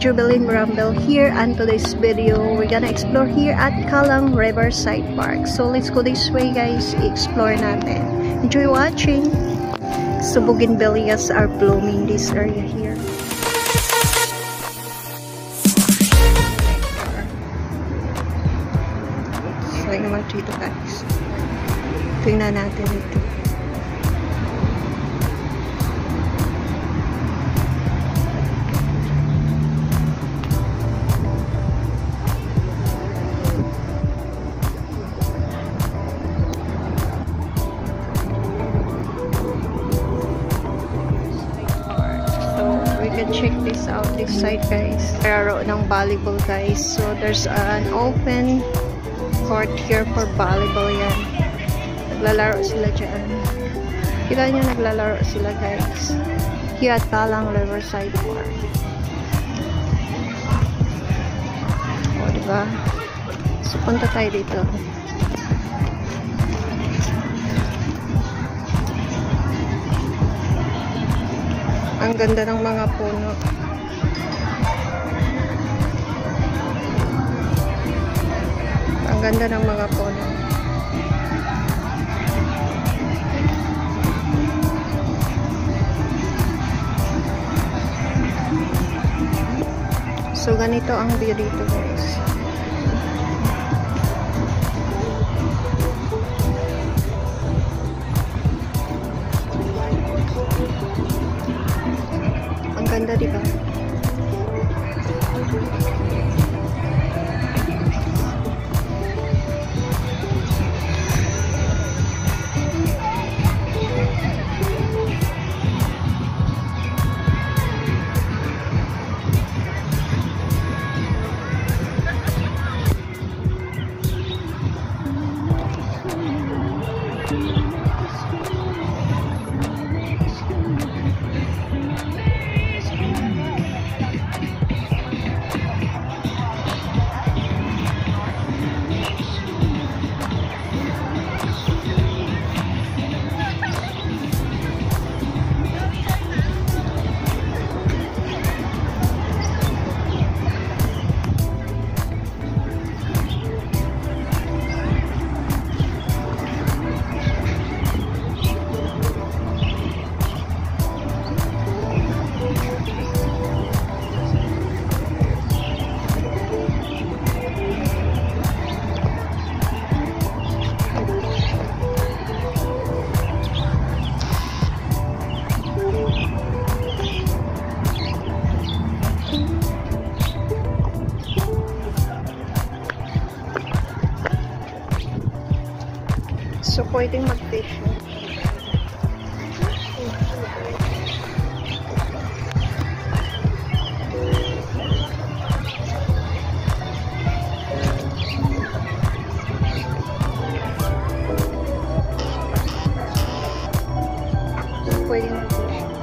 Jubilin Rumble here, and today's video we're gonna explore here at Callang Riverside Park. So let's go this way guys, explore natin. Enjoy watching. So bougainvilleas are blooming this area here. So naman dito guys, tingnan natin ito. Check this out, this side guys. Laro ng volleyball guys. So there's an open court here for volleyball yan. Naglalaro sila dyan. Kita nyo naglalaro sila guys. Here at Callang Riverside Park. O diba? So punta tayo dito. Ang ganda ng mga puno. Ang ganda ng mga puno. So ganito ang view dito guys. Ganda diba? So, pwedeng mag-fish. Pwedeng mag-fish.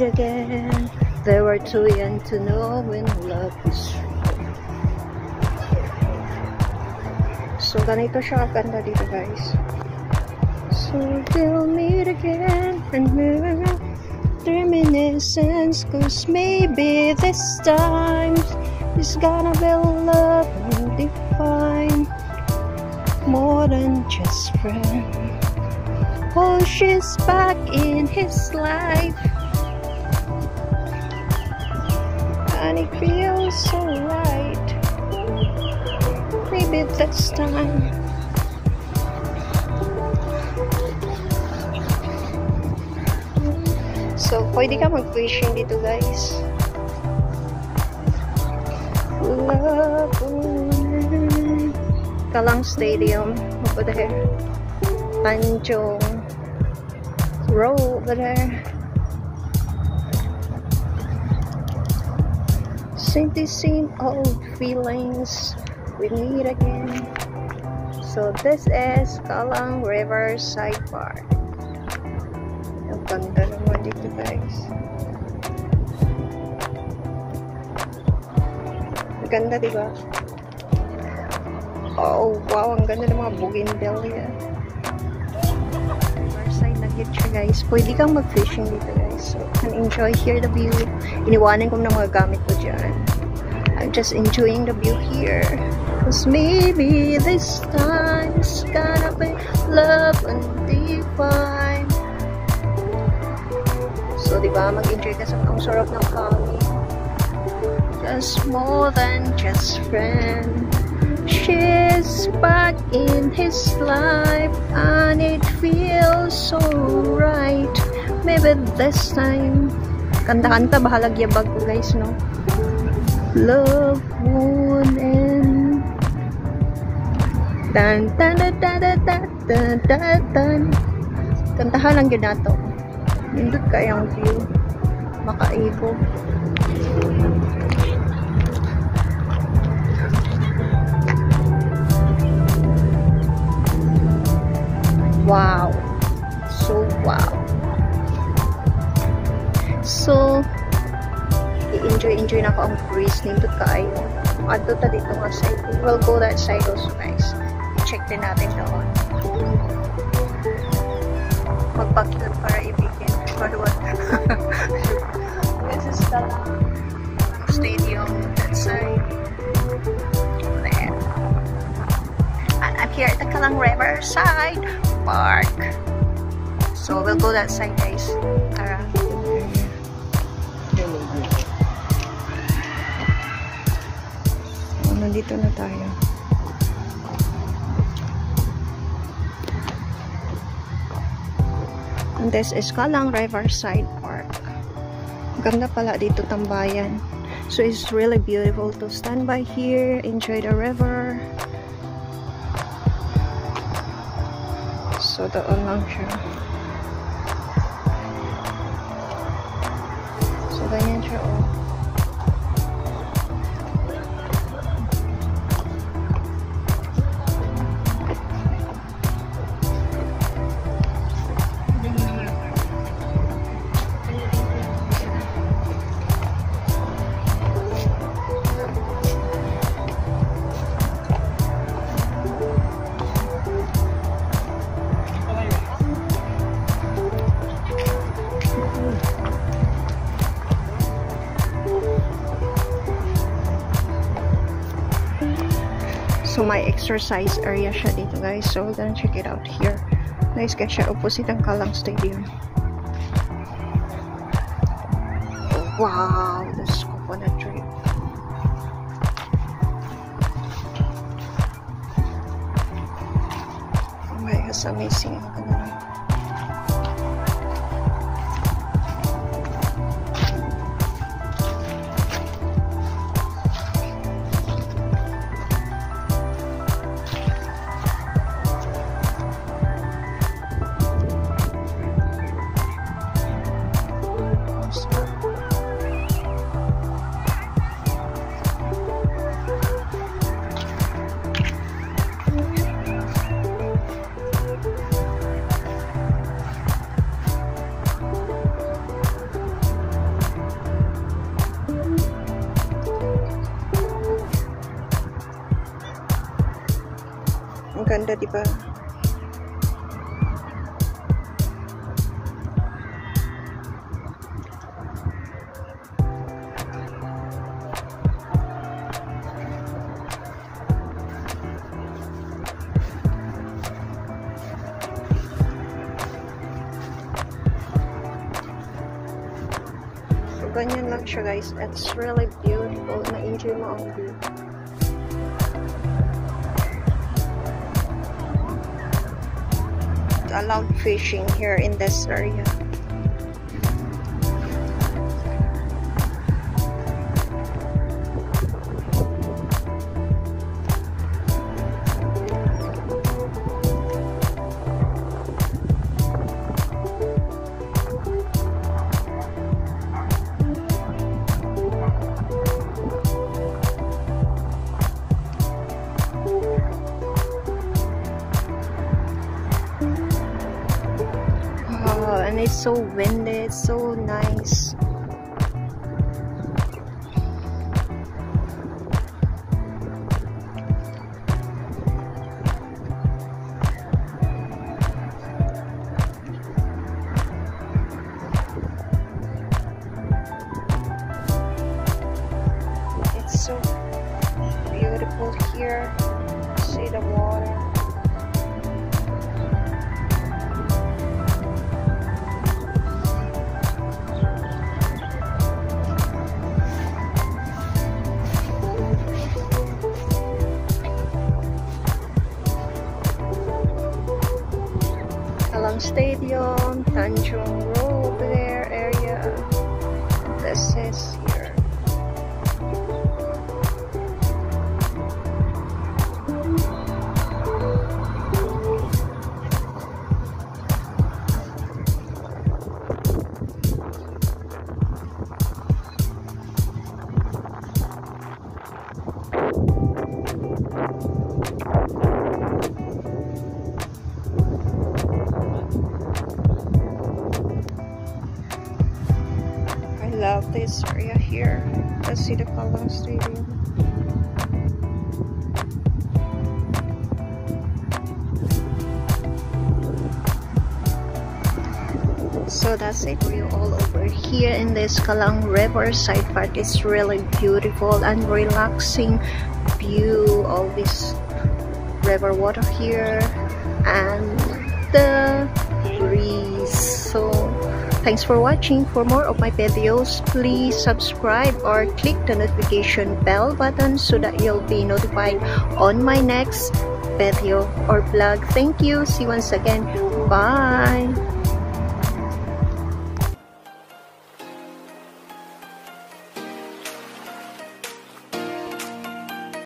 again. They were too young to know when love is real. So ganito siya kaganda dito guys. So we'll meet again and reminiscence, cause maybe this time it's gonna be love and define more than just friend. Oh, she's back in his life and it feels so right. Maybe this time. So, pwede ka mag-fishing dito guys. Love Kalang Stadium over there. Tanjong Road over there. Same old feelings we meet again. So this is Kalang Riverside Park. Ang ganda naman dito guys. Ang ganda diba? Oh wow, ang ganda ng mga bougainvillea. Riverside na git siya guys. Pwede kang mag-fishing dito guys. So can enjoy here the view. Iniwanan ko ng mga gamit ko dyan. I'm just enjoying the view here. Cause maybe this time it's gonna be love and divine. So, diba, mag-enjoy ka sa ang sarap ng hangin. Just more than just friend. She's back in his life and it feels so right. Maybe this time. Kanta-kanta, bahalag yabag ko guys, no? Love won't end. Tan tan tan tan tan tan tan. Kantahan lang yun nato. Nindot kayang view. Makaigo. Wow. So wow. So i-enjoy na ko ang breeze. Nindot kayo. Adto ta dito nga side. We'll go that side also guys. I-check din natin doon. Magpakilap para ibigin. This is the stadium that side. There. And I'm here at the Kalang Riverside Park. So we'll go that side guys. Tara. So, nandito na tayo. And this is Kalang Riverside Park. Ganda pala dito tambayan. So it's really beautiful to stand by here, enjoy the river. So doon lang siya. So ganyan siya oh. So may exercise area siya dito guys. So we're gonna check it out here. Guys, kasi siya opposite ang Kalang Stadium. Oh, wow, this coconut tree. Oh my gosh, amazing. Ang ganda, di ba? Ganyan lang siya, guys. It's really beautiful. Na-enjoy mo ang view. Allowed fishing here in this area. And it's so windy, it's so nice. It's so beautiful here. See the water. Stadium, Tanjung Road there area. This is here. Love this area here. Let's see the Kallang Stadium. So that's it. We're all over here in this Kallang Riverside part. It's really beautiful and relaxing view. All this river water here and the breeze. So thanks for watching. For more of my videos, please subscribe or click the notification bell button so that you'll be notified on my next video or vlog. Thank you. See you once again. Bye.